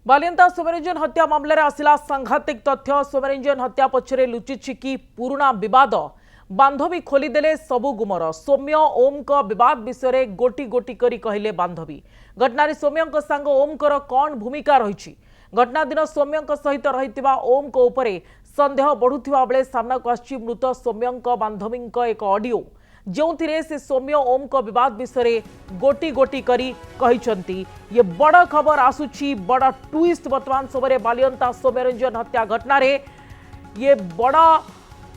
बालियंता सोमरंजन हत्या मामलें आसला सांघातिक तथ्य। सोमरंजन हत्या पछरे लुचिछि कि पुराना विवाद। बांधवी खोलीदेले सबु गुमर। सौम्य ओम को विवाद विषय गोटी गोटी करी कहले बांधवी। घटना सौम्य सांग ओम कर कौन भूमिका रही? घटना दिन सौम्य सहित रही ओम को उपरे संदेह बढ़ुवा बेले सामना को आछि मृत सौम्य बांधवी एक ऑडियो जो से सौम्य ओम को विवाद विषय गोटी गोटी करी कहिसंती। ये बड़ खबर आसुची, बड़ ट्विस्ट वर्तमान समय बालियंता सोमरंजन हत्या घटना रे ये बड़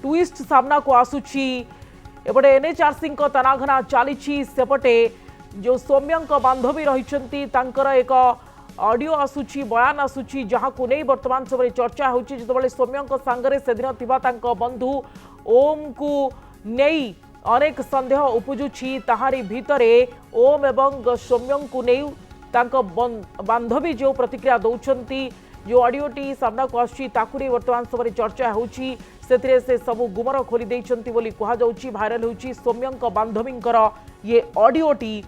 ट्विस्ट सामना को आसुची। एपटे एनएचआरसी तनाघना चली सेपटे जो सौम्य बांधवी रही एक ऑडियो आसुची, बयान आसुची, जहां को नहीं वर्तमान समय चर्चा होची। जितेबाला सौम्य सांगरे से दिन थिबा तांको बंधु ओम को नहीं अनेक संदेह उपजुछि। ताहारी भितरे ओम एवं सौम्य को नहीं तांको बांधवी जो प्रतिक्रिया दौरान जो ऑडियोटी सामना को आसी वर्तमान समय चर्चा होची। से सबु गुमर खोली देइछंती बोली कहा जाउछि। भाइराल होची सौम्य बांधवींकर ये ऑडियोटी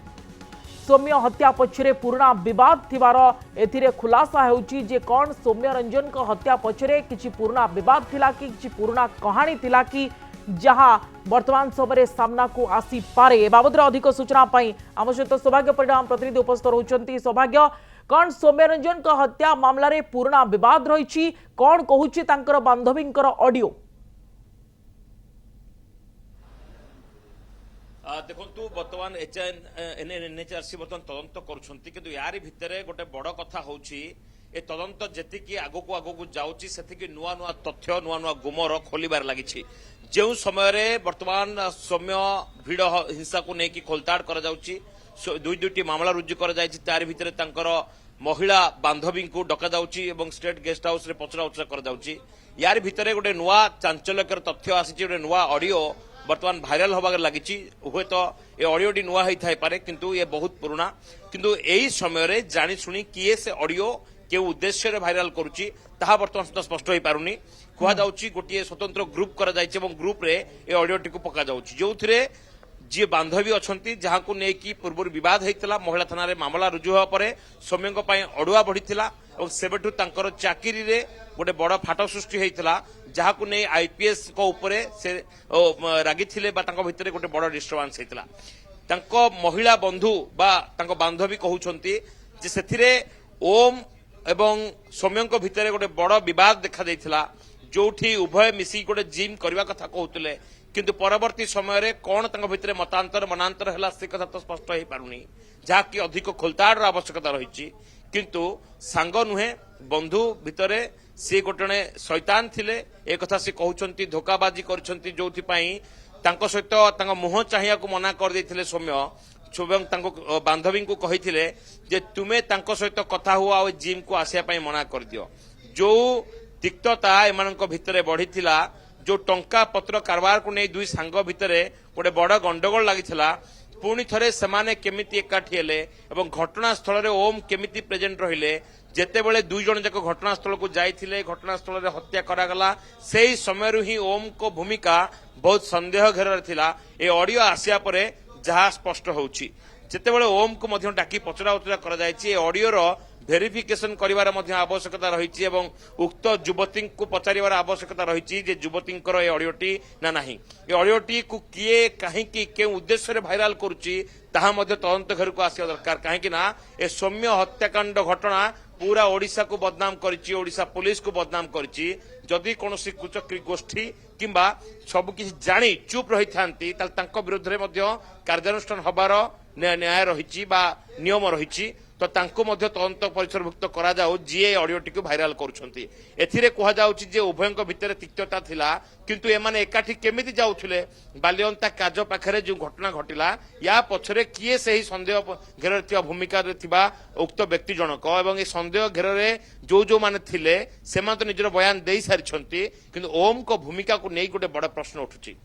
सौम्य हत्या पछरे पुराना विवाद थिबार एथिरे खुलासा होची जे कौन सौम्य रंजन को हत्या पछरे किछि पुराना विवाद थिला कि किछि पुराना कहानी थिला कि जहां वर्तमान समय सामना को आसी पारे। ए बाबद अधिक सूचना पाई आम सहित सौभाग्य परिणाम प्रतिनिधि उपस्थित होउछंती। सौभाग्य, कौन सौम्यरंजन को हत्या मामला रे पुराना विवाद रही? कौन कहूछि तांकर बांधवींकर ऑडियो? देखु बर्तमान एनएचआरसी बर्तमान तदंत करुछंती किंतु यारी भितरे गोटे बड़ कथा होउछि ए तदंत जेतिकी आगको आगको जाउछि सेतिकी नुआ नुआ तथ्य नुआ नुआ गुमर खोलिबार लागिछि। जो समय रे वर्तमान सौम्य भिड़ हिंसा को लेकिन खोलताड़ करा जाउछि। दुईटी मामला रुजु करा जायछि। तार भितरे तांकर महिला बांधवी को डका जाउछि एवं स्टेट गेस्ट हाउस रे पचरा उचरा करा जाउछि। यार भितरे गोटे नुआ चांचल्यकर तथ्य आसीछि, गोटे नुआ ऑडियो वर्तमान भाइराल होबार लागिछि। हुए तो ये ऑडियोटी नुआ होई थाई पारे किंतु ये बहुत पुराना। किंतु एही समय रे जानि सुनी किए से ऑडियो के उद्देश्य रे भाइराल करूछि ताहा वर्तमान सुद्धा स्पष्ट होई पारुनी। कुहा जाउछि गोटे स्वतंत्र ग्रुप करा जायछि एवं ग्रुप रे ए ऑडियोटी को पका जाउछि जोथिरे जी बांधवी अछंती जहां को नेकी पूर्व विवाद हेतिला। महिला थाना रे मामला रुजु होवा परे सौम्यଙ୍କ ପାଇଁ अडुआ बढ़िथिला और सेबेठु तांकर चाकरी रे गोटे बड़ फाट सृष्टि हेतिला जहां को नै आईपीएस को ऊपरे से रागी थिले बा तांको भितरे गोटे बड़ डिस्टर्बेंस हेतिला। तांको महिला बंधु बा तांको बांधवी कहउछंती जे सेथिरे ओम एवं सौम्यଙ୍କ भितरे गोटे बड़ विवाद देखा दैथिला जोठी उभय मिसी गोटे जिम करबा कथा कहउतले किंतु परवर्ती समय रे कौन तांको भितरे मतांतर मनांतर हैला से कथा तो स्पष्ट होई पारुनी जहा कि अधिक खोलताड़ आवश्यकता रही। किंतु सांग नुहे बंधु भितरे से गोटणे शैतान थिले ए कथा से कहउछंती धोकाबाजी करछंती जोथि पई तांको सहित तांको मुह चाहिया को मना कर देथिले सौम्य एवं तांको बांधवी को कहिथिले जे तुमे तांको सहित कथा हुआ और जिम को आसिया पई मना कर दियो। जो तिक्तता एमानंको भितरे बढ़िथिला, जो टंका पत्र कारबार को नहीं दुई सांग भितरे गोटे बड़ गंडगोल लागिथिला। पुणी थरे सेमाने केमिति एकाठी हेले एवं घटनास्थल रे ओम केमिति प्रेजेंट रहिले जेतेबेले दुई जण जाक घटनास्थल को जाइथिले घटनास्थल रे हत्या करागला सेही समय ही ओम को भूमिका बहुत संदेह घेर थिला। ए ऑडियो आसिया परे जहा स्पष्ट होउछि जेतेबेले ओम को मध्य डाकी पचरा उचरा करा जायछि। ए ऑडियो रो भेरिफिकेशन करिवार मध्य आवश्यकता रही एवं उक्त युवती को पचारिवार आवश्यकता रही जे युवतींकर ए ऑडियोटी ना नाही ए ऑडियोटी को किए कहीं के उद्देश्य रे भाइराल करूची ताहा मध्य तदंत घर को आसिया दरकार। कहीं ना ए सौम्य हत्याकांड घटना पूरा ओडिशा को बदनाम करिछि, ओडिशा पुलिस को बदनाम करिछि। जदि कोनोसी कुचक्री गोष्ठी किंबा सब किछि जानी चुप रही थांती ताल तांको विरुद्ध रे मध्य कार्यानुष्ठान हबार न्याय रहिछि बा नियम रहिछि तो तांको मध्य तदंत परिसरभुक्त करा जाऊ जी ऑडियोटी को भाइराल करूछंती। एथिरे कहा जाउछि जे उभयଙ୍କ भितरे तिक्तता थिला किंतु एमाने एकाठी केमिति जाउथिले बालियंता काज पाखरे जो घटना घटिला या पछरे किए सही संदेह घेर थिबा भूमिका रे थिबा उक्त व्यक्ति जनक एवं ए संदेह घेर रे जो माने थिले सेमान तो निजर बयान देई सारिछंती किंतु ओम को भूमिका को नै गोटे बड़ प्रश्न उठुछि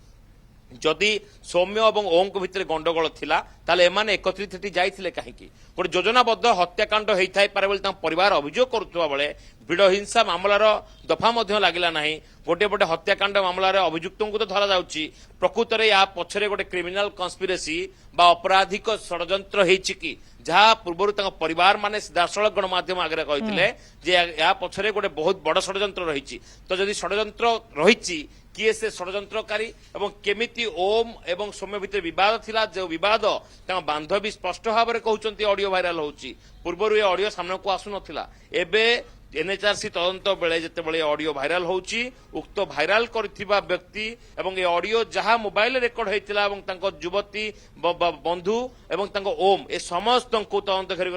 जदि सौम्य और ओम को भितर गंडगोल थिला ताले एमाने एकत्रित हेटी जाइथिले काहेकि गोटे योजनाबद्ध हत्याकांड होइथाइ पारे बोली तांको परिवार अभियोग करुवा बेले भिड़ हिंसा मामलार दफा मध्य लागिला नाही गोटे गोटे हत्याकांड मामलार अभियुक्तों को तो धरा जाउची प्रकृत रे या पछरे गोटे क्रिमिनल कन्स्पिरेसी बा अपराधिक षडयंत्र हेछि कि जहाँ पूर्व परिवार माने सीधासलख गणमाध्यम आगे कहते जे या पछरे गोटे बहुत बड़ षडयंत्र रही तो जदि षडयंत्र रही किए से षडयंत्रकारी एवं केमिति ओम एवं सौम्य भितर विवाद थिला जो विवाद बांधवी स्पष्ट भाव में कहते ऑडियो भाइराल होची पूर्व ये ऑडियो सामना को आसु नथिला एबे एनएचआरसी तदंत बेले जितेबाला ऑडियो भाइराल होची उक्त भाइराल करथिबा व्यक्ति एवं ये ऑडियो जहां मोबाइल रेकर्ड होइतिला एवं तांको युवती बंधु एवं तांको ओम ए समस्त को तदंत करी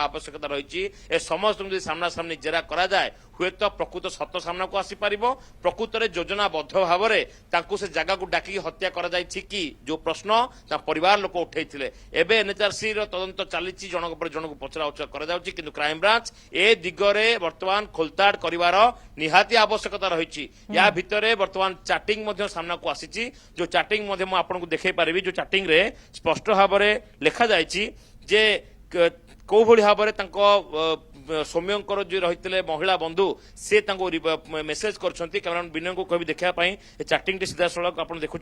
आवश्यकता रही ए समस्त सामना सामनी जेरा करा जाए हुए तो प्रकृत सत्य सामना को आसी पारिबो प्रकृत रे योजनाबद्ध भाव में तांको से जगह को डाकी हत्या करा जाय कि जो प्रश्न ता परिवार लोक उठैथिले एबे एनएचआरसी रो तदंत चलीची जनक पर जनक पचरा उचरा करा जाउची किंतु क्राइम ब्रांच ए दिगरे वर्तमान खोलताड़ करिवार निहाती आवश्यकता रही या भितरे वर्तमान चैटिंग मध्य सामना को आसीची जो चैटिंग मध्य मु आपन को देखै पारिबी जो चैटिंग रे स्पष्ट भाव में लिखा जायची जे को भली भाव में तांको सौम्यंकर जो रही महिला बंधु से मेसेज करछंती कारण विनय को कभी देखा चैटिंग टी सीधा सड़क आप देखुं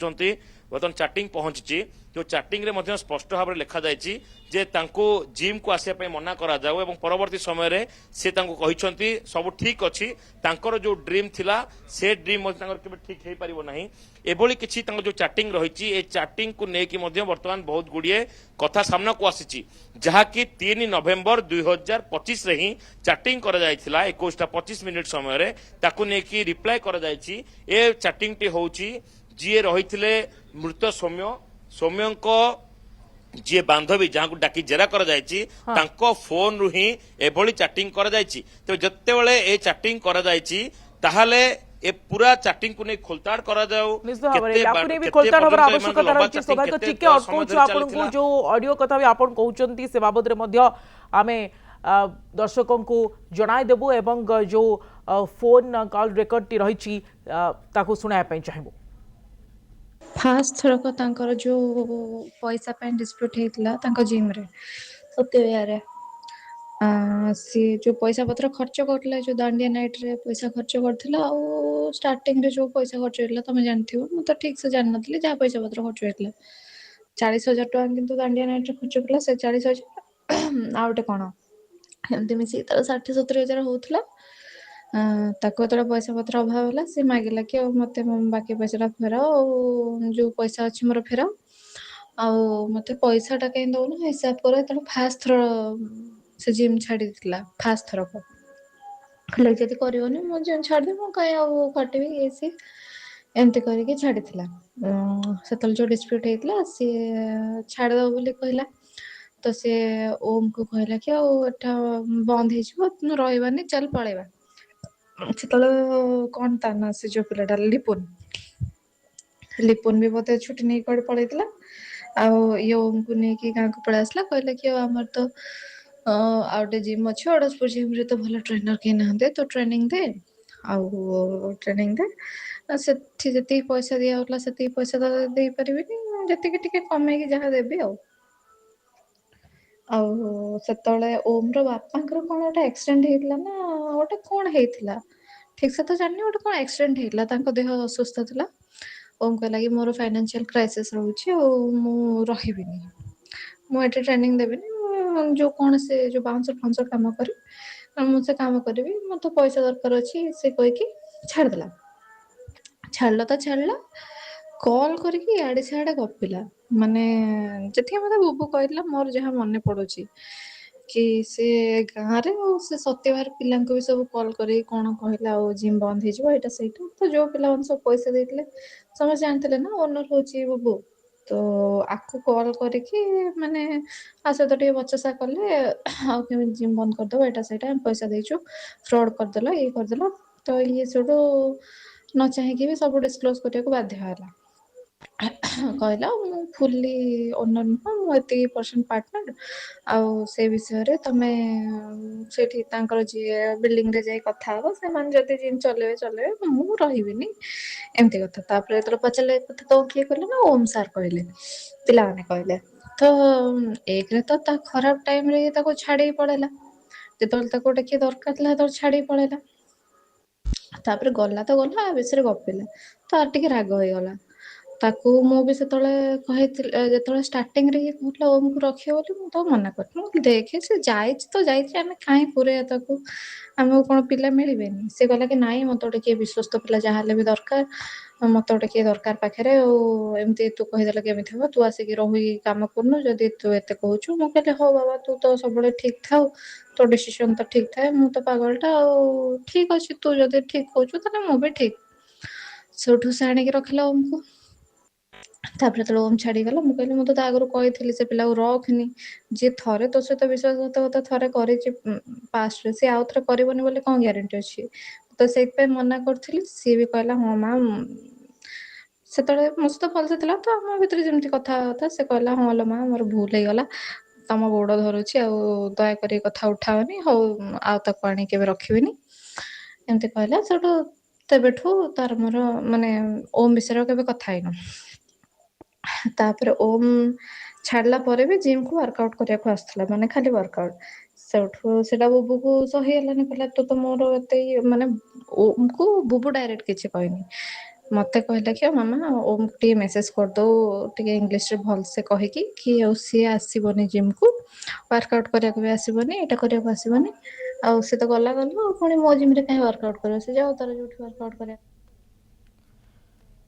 बर्तमान चैटिंग पहुंची जो चैटिंग रे मध्य स्पष्ट भाव में लिखा जायछि जे तांको जिम को आसिया पई मना करा जाऊ एवं परवर्ती समय रे से तांको कहिसंती सब ठीक अछि तांकर जो ड्रीम थिला से ड्रीम मध्य तांकर केबे ठीक हेई परिबो नाही एभली किछि तांको जो चैटिंग रहिछि ए चैटिंग को नेकी मध्य वर्तमान बहुत गुडिये कथा सामना को आसीछि जहा कि 3 नवेम्बर 2025 रे ही चैटिंग करा जायथिला 21:25 समय रे ताकू नेकी रिप्लाई करा जायछि ए चैटिंग टी होउछि जी रही मृत सौम्य सौम्यंको जी बांधवी जहाँ को डाकी जेरा कर फोन रु ही एभली चैटिंग कर तो जिते बड़े ए चैटिंग कर ताहले ए पूरा चैटिंग को नहीं खोलताड़ करा जाऊ जो ऑडियो कथा भी आपण कहउचंती से बाबद रे मध्य आमे दर्शकों को जणाई देबु एवं जो फोन कॉल रिकॉर्ड टी रही ताकू सुनाया पई चाहबो फास्ट थरक तांकर जो पैसा पे डिस्प्यूट होता तांकर जिम रे सत्य रे सी जो पैसा पत्र खर्च करला जो दांडिया नाइट रे पैसा खर्च करथिला और स्टार्टिंग रे जो पैसा खर्च होइला तमे जानथियो म तो ठीक से जान नथली जा पैसा पत्र खर्च होइला 40,000 टका किंतु दांडिया नाइट रे खर्च करला से 40,000 आउटे कोन एमती मिसी तर 60-70,000 होथला ताको तोरा पैसा पत्र अभाव होला से मागिला कि मते बाकी पैसा फेराओ जो पैसा अछि मोर फेराओ आ मते पैसा टा कहीं दो ना हिसाब करे त फास्ट थ्रो से जिम छाड़ी दिला फास्ट थ्रो को लग जति करिवनी मो जिम छाड़ दे मो कहीं आ काटबी एसी एमते करी के छाड़ी थिला सेतल जो डिस्प्यूट हेतला से छाड़ दो बोली कहला तो से ओम को कहला कि एटा बंद हे जबो न रहबानी चल पळेबा सेतल कौन ता ना से जो पिलाटा लिपुन भी बोते छुट्टी नहीं कर पड़ेला आ ये ओम को नहीं कि गां को पड़ा आसला कहला कि हमर तो आउटे जिम अछि अडसपुर जिम रे तो भला ट्रेनर के ना दे तो ट्रेनिंग दे आ ट्रेनिंग दे से जति पैसा दिया होला सेति पैसा तो दे परिबिनी जति के टिके कमे के जहा देबी आ सेतले ओम रो बापांकर कोन ओटा एक्सीडेंट हेतला ना ओटा कोन हेतला ठीक से तो जाननी ओटा कोन एक्सीडेंट हेतला तांको देह असुस्थ थला ओम कहला कि मोर फाइनेंशियल क्राइसिस रहउछि ओ मु रहिबिनी मु एटे ट्रेनिंग देबिनी जो कोन से जो बाउंसर फंसर काम करी मु से काम करबी म तो पैसा दरकार अछि से कह कि छाड़ देला छाड़ला कॉल करके याडे सियाडे गपिला माने जति मते बुबु कहला मोर जहा मने पड़ुछि कि से गाँ रे से सत्यवार पिला भी सब कॉल करे कौन कहला जिम बंद हो एटा सेटा तो जो पिला सब पैसा देते समझ जानते ना ओनर हूँ बुबू तो आपको कॉल करके माने आस तो टे बचसा कले आम जिम बंद करदे एटा सेटा पैसा देचु फ्रॉड करदेल ये करदेल तो ये सब न चाहिए भी सब डिस्क्लोज करने को बाध्य है କହିଲା ମୁଁ ଫୁଲି ଓନର ନୁହଁ, ମୁଁ ଏତିକି ପରସେଣ୍ଟ ପାର୍ଟନର, ଆଉ ସେ ବିଷୟରେ ତମେ ସେଠି ତାଙ୍କର ଯିଏ ବିଲ୍ଡିଂରେ ଯାଇ କଥା ହବ, ସେମାନେ ଯଦି ଜିମ୍ ଚଲେଇବେ ଚଲେଇବେ, ମୁଁ ରହିବିନି, ଏମିତି କଥା। ତାପରେ ଯେତେବେଳେ ପଚାରିଲେ ଏ କଥା ତ କିଏ କହିଲେ ନା ଓମ୍ ସାର୍ କହିଲେ, ପିଲାମାନେ କହିଲେ। ତ ଏକରେ ତ ତା ଖରାପ ଟାଇମରେ ତାକୁ ଛାଡିକି ପଳେଇଲା, ଯେତେବେଳେ ତାକୁ ଗୋଟେ କିଏ ଦରକାର ଥିଲା ସେତେବେଳେ ଛାଡିକି ପଳେଇଲା। ତାପରେ ଗଲା ତ ଗଲା ଆ ବିଷୟରେ ଗପିଲା, ତାର ଟିକେ ରାଗ ହେଇଗଲା। ତାକୁ ମୁଁ ବି ସେତେବେଳେ କହିଥିଲି, ଯେତେବେଳେ ଷ୍ଟାର୍ଟିଂରେ ଇଏ କହୁଥିଲା ଓମକୁ ରଖିବ ବୋଲି, ମୁଁ ତାକୁ ମନା କରିଥିଲି। ମୁଁ ଦେଖେ ସେ ଯାଇଛି ତ ଯାଇଛି, ଆମେ କାହିଁ ପୁରେଇବା ତାକୁ, ଆମକୁ କଣ ପିଲା ମିଳିବେନି। ସେ କହିଲା କି ନାଇଁ ମତେ ଗୋଟେ କିଏ ବିଶ୍ୱସ୍ତ ପିଲା ଯାହାହେଲେ ବି ଦରକାର, ମତେ ଗୋଟେ କିଏ ଦରକାର ପାଖରେ, ଆଉ ଏମିତି ତୁ କହିଦେଲେ କେମିତି ହବ, ତୁ ଆସିକି ରହିକି କାମ କରୁନୁ ଯଦି ତୁ ଏତେ କହୁଛୁ। ମୁଁ କହିଲି ହଉ ବାବା, ତୁ ତ ସବୁବେଳେ ଠିକ ଥାଉ, ତୋ ଡିସିସନ ତ ଠିକ ଥାଏ, ମୁଁ ତ ପାଗଳଟା, ଆଉ ଠିକ ଅଛି ତୁ ଯଦି ଠିକ କହୁଛୁ ତାହେଲେ ମୁଁ ବି ଠିକ। ସେଉଠୁ ସେ ଆଣିକି ରଖିଲା ଓମକୁ। ତାପରେ ଯେତେବେଳେ ଓମ୍ ଛାଡିଗଲା, ମୁଁ କହିଲି ମୁଁ ତ ତା ଆଗରୁ କହିଥିଲି ସେ ପିଲାକୁ ରଖନି, ଯିଏ ଥରେ ତୋ ସହିତ ବିଶ୍ୱାସଘାତକତା ଥରେ କରିଛି ପାଷ୍ଟରେ, ସିଏ ଆଉ ଥରେ କରିବନି ବୋଲି କଣ ଗ୍ୟାରେଣ୍ଟି ଅଛି। ତ ସେଇଥିପାଇଁ ମନା କରୁଥିଲି। ସିଏ ବି କହିଲା ହଁ ମା, ସେତେବେଳେ ମୋ ସହିତ ଭଲସେ ଥିଲା ତ ଆମ ଭିତରେ ଯେମିତି କଥା, ସେ କହିଲା ହଁ ଲୋ ମା ମୋର ଭୁଲ ହେଇଗଲା, ତମ ଗୋଡ ଧରୁଛି, ଆଉ ଦୟାକରି କଥା ଉଠାଅନି, ହଉ ଆଉ ତାକୁ ଆଣି କେବେ ରଖିବିନି, ଏମିତି କହିଲା। ସେଠୁ ତେବେଠୁ ତାର ମୋର ମାନେ ଓମ୍ ବିଷୟରେ କେବେ କଥା ହେଇନୁ। ତାପରେ ଓମ୍ ଛାଡିଲା ପରେ ବି ଜିମ୍ କୁ ୱାର୍କ ଆଉଟ କରିବାକୁ ଆସୁଥିଲା, ମାନେ ଖାଲି ୱାର୍କ ଆଉଟ। ସେଠୁ ସେଟା ବୁବୁକୁ ସହି ହେଲାନି, କହିଲା ତୁ ତ ମୋର ଏତେ ମାନେ ଓମକୁ ବୁବୁ ଡାଇରେକ୍ଟ କିଛି କହିନି, ମତେ କହିଲା କି ମାମା ଓମ୍ ଟିକେ ମେସେଜ କରିଦଉ ଟିକେ ଇଂଲିଶ ରେ ଭଲସେ କହିକି କି ଆଉ ସିଏ ଆସିବନି ଜିମ୍ କୁ, ୱାର୍କ ଆଉଟ କରିବାକୁ ବି ଆସିବନି, ଏଇଟା କରିବାକୁ ଆସିବନି, ଆଉ ସେ ତ ଗଲା ଆଉ ପୁଣି ମୋ ଜିମ୍ ରେ କାହିଁ ୱାର୍କ ଆଉଟ କରିବ, ସେ ଯାଉ ତାର ଯୋଉଠି ୱାର୍କ ଆଉଟ କରିବା।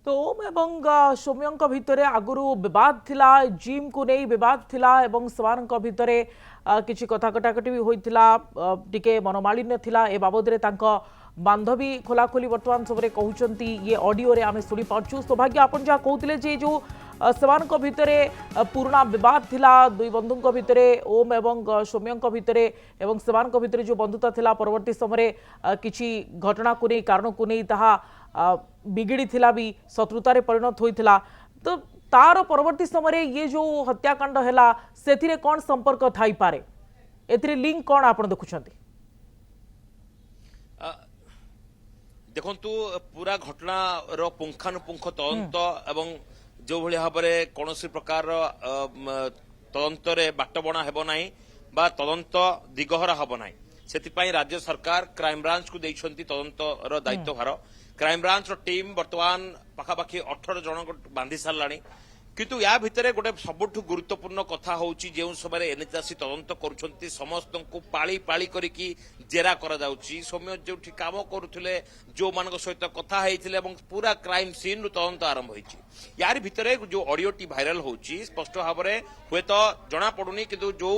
तो ओम एवं सौम्यଙ୍କ ଭିତରେ ଆଗରୁ ବିବାଦ ଥିଲା, ଜିମ୍ କୁ ନେଇ ବିବାଦ ଥିଲା ଏବଂ ସେମାନଙ୍କ ଭିତରେ କିଛି କଥା କଟାକଟି ବି ହୋଇଥିଲା, ଟିକେ ମନମାଳିନ୍ୟ ଥିଲା। ଏ ବାବଦରେ ତାଙ୍କ ବାନ୍ଧବୀ ଖୋଲାଖୋଲି ବର୍ତ୍ତମାନ ସମୟରେ କହୁଛନ୍ତି, ये ऑडियो रे आमे सुनी पारछु। सौभाग्य आपण जहाँ कहते जे जो सेमानक भितरे पुराना विवाद थिला, दुई बंधुंक भितरे ओम एवं सौम्यଙ୍କ भितरे एवं सेमानक भितरे जो बंधुता थिला, परवर्ती समय किछि घटना को नहीं कारण को नहीं ताहा बिगिड़ी थिला भी शत्रुतारे परिणत होइथिला। तो तार परवर्ती समय ये जो हत्याकांड हैला सेथिरे कौन संपर्क थाई पारे, एथिरे लिंक कौन आपण देखुछंती? देखंतु पूरा घटना रो पुंखानुपुंख तदंत एवं जो भली भाबरे कोनोसी प्रकार तदंत रे बाटबणा हेबो नाही बा तदंत दिगहरा हेबो नाही, सेतिपाई राज्य सरकार क्राइम ब्रांच को देइछंती तदंत रो दायित्व भार। क्राइम ब्रांच रो टीम वर्तमान पाखापाखि 18 जन को बांधी सारलाणी, किंतु या भितरे गोटे सबुठु गुरुत्वपूर्ण कथा होउची जेउ समय एनएचआरसी तदंत करूछंती समस्त को पाली पाली करिकी जेरा करा जाउची। सौम्य जोठी काम करूथिले, जो मानक सहित कथा हेइथिले एवं पूरा क्राइम सीन रु तदंत आरंभ होईची। यार भितरे जो ऑडियो टी वायरल होउची स्पष्ट भाबरे हुए तो जणा पडुनी, किंतु जो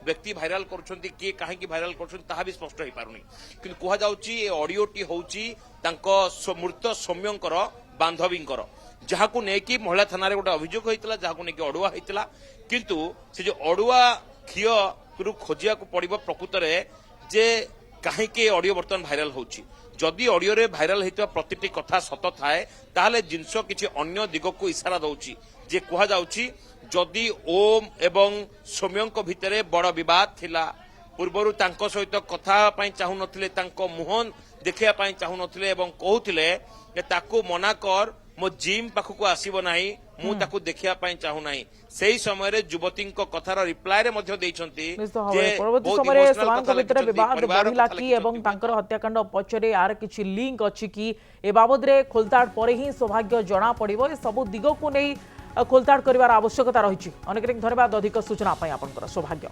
व्यक्ति भाइराल करुछंती किए काहेकि भाइराल करुछंती ताहा भी स्पष्ट होई पारुनी, किंतु कुहा जाउची ए ऑडियो टी होउची तांको मृत सौम्यंकर बांधवींकर, जहाकू नेकी महिला थाना रे गोटे अभियोग होइतला, जहाकू नेकी अडुआ होइतला। किंतु से जो अडुआ खियो रु खोजिया को पड़िबो प्रकृत रे जे काहेकि ऑडियो बर्तमान भाइराल होउची। जदि ऑडियो रे भाइराल हेतु प्रतिटी कथा सत थाए ताहले जिंस किछि अन्य दिग को इशारा दउची, जे कुहा जाउची जदि ओम एवं सौम्यंक भितरे बड़ विवाद थिला, पूर्वरु तांको सहित कथा पई चाहू नथिले, तांको मुहन देखिया पई चाहू नथिले एवं कहूथिले जे ताको मना कर, मो जिम पाखकु आसीबो नाही, मु ताको देखिया पई चाहू नाही। सेही समय रे युवतींक कथार रिप्लाय रे मध्ये देइछंती जे परवर्ती समय सेमानक भितरे विवाद बढ़िला कि एवं तांकर हत्याकांड पछरे यार किछि लिंक अछि कि ए बाबद रे खोलताड़ परे ही सौभाग्य जणा पड़िबो। ए सब दिग को नै खोलताड़ करिवार आवश्यकता रहिछि। अनेक धन्यवाद अधिक सूचना पई आपनकर सौभाग्य।